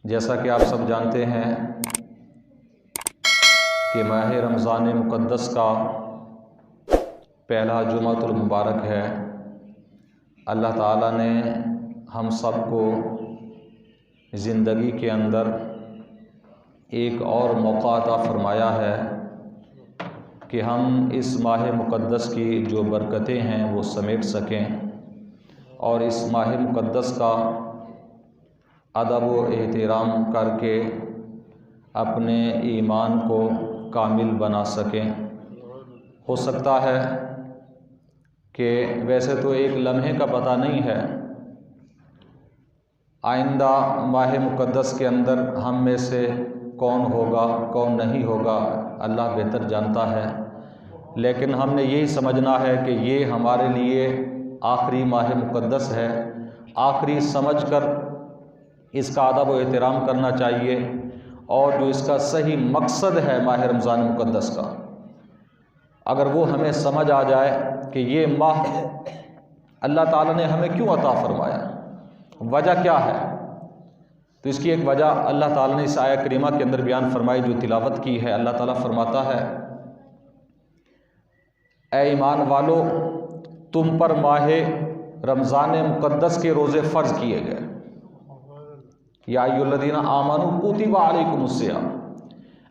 جیسا کہ آپ سب جانتے ہیں کہ ماہ رمضان مقدس کا پہلا جمعۃ المبارک ہے۔ اللہ تعالیٰ نے ہم سب کو زندگی کے اندر ایک اور موقع عطا فرمایا ہے کہ ہم اس ماہ مقدس کی جو برکتیں ہیں وہ سمیٹ سکیں اور اس ماہ مقدس کا ادب و احترام کر کے اپنے ایمان کو کامل بنا سکیں۔ ہو سکتا ہے کہ ویسے تو ایک لمحے کا پتہ نہیں ہے، آئندہ ماہ مقدس کے اندر ہم میں سے کون ہوگا کون نہیں ہوگا اللہ بہتر جانتا ہے، لیکن ہم نے یہی سمجھنا ہے کہ یہ ہمارے لیے آخری ماہ مقدس ہے۔ آخری سمجھ کر اس کا ادب و احترام کرنا چاہیے، اور جو اس کا صحیح مقصد ہے ماہ رمضان مقدس کا، اگر وہ ہمیں سمجھ آ جائے کہ یہ ماہ اللہ تعالیٰ نے ہمیں کیوں عطا فرمایا، وجہ کیا ہے، تو اس کی ایک وجہ اللہ تعالیٰ نے اس آیہ کریمہ کے اندر بیان فرمائی جو تلاوت کی ہے۔ اللہ تعالیٰ فرماتا ہے، اے ایمان والو، تم پر ماہ رمضان مقدس کے روزے فرض کیے گئے۔ یا ایھا الذین آمنوا کتب علیکم الصیام،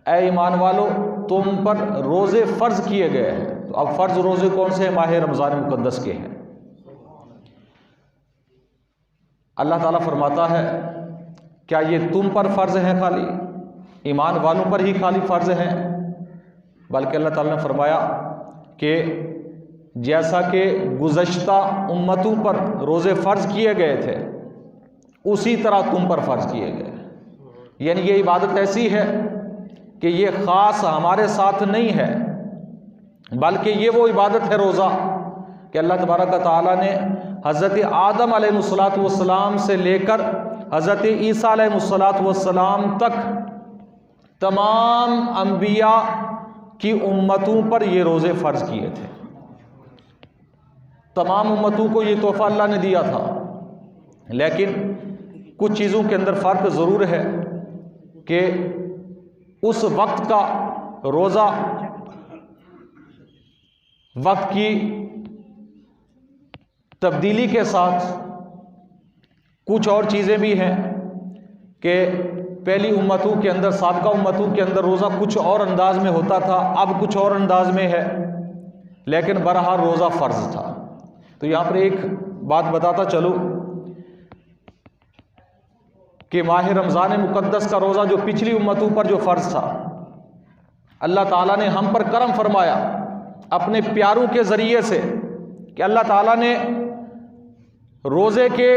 اے ایمان والو تم پر روزے فرض کیے گئے ہیں۔ تو اب فرض روزے کون سے ہیں؟ ماہ رمضان مقدس کے ہیں۔ اللہ تعالیٰ فرماتا ہے، کیا یہ تم پر فرض ہیں خالی، ایمان والوں پر ہی خالی فرض ہیں؟ بلکہ اللہ تعالیٰ نے فرمایا کہ جیسا کہ گزشتہ امتوں پر روزے فرض کیے گئے تھے اسی طرح تم پر فرض کیے گئے۔ یعنی یہ عبادت ایسی ہے کہ یہ خاص ہمارے ساتھ نہیں ہے، بلکہ یہ وہ عبادت ہے روزہ کہ اللہ تبارک و تعالیٰ نے حضرت آدم علیہ السلام سے لے کر حضرت عیسیٰ علیہ السلام تک تمام انبیاء کی امتوں پر یہ روزے فرض کیے تھے۔ تمام امتوں کو یہ تحفہ اللہ نے دیا تھا، لیکن کچھ چیزوں کے اندر فرق ضرور ہے کہ اس وقت کا روزہ وقت کی تبدیلی کے ساتھ کچھ اور چیزیں بھی ہیں کہ پہلی امتوں کے اندر، سابقہ امتوں کے اندر روزہ کچھ اور انداز میں ہوتا تھا، اب کچھ اور انداز میں ہے، لیکن بہرحال روزہ فرض تھا۔ تو یہاں پر ایک بات بتاتا چلوں کہ ماہ رمضان مقدس کا روزہ جو پچھلی امتوں پر جو فرض تھا، اللہ تعالیٰ نے ہم پر کرم فرمایا اپنے پیاروں کے ذریعے سے کہ اللہ تعالیٰ نے روزے کے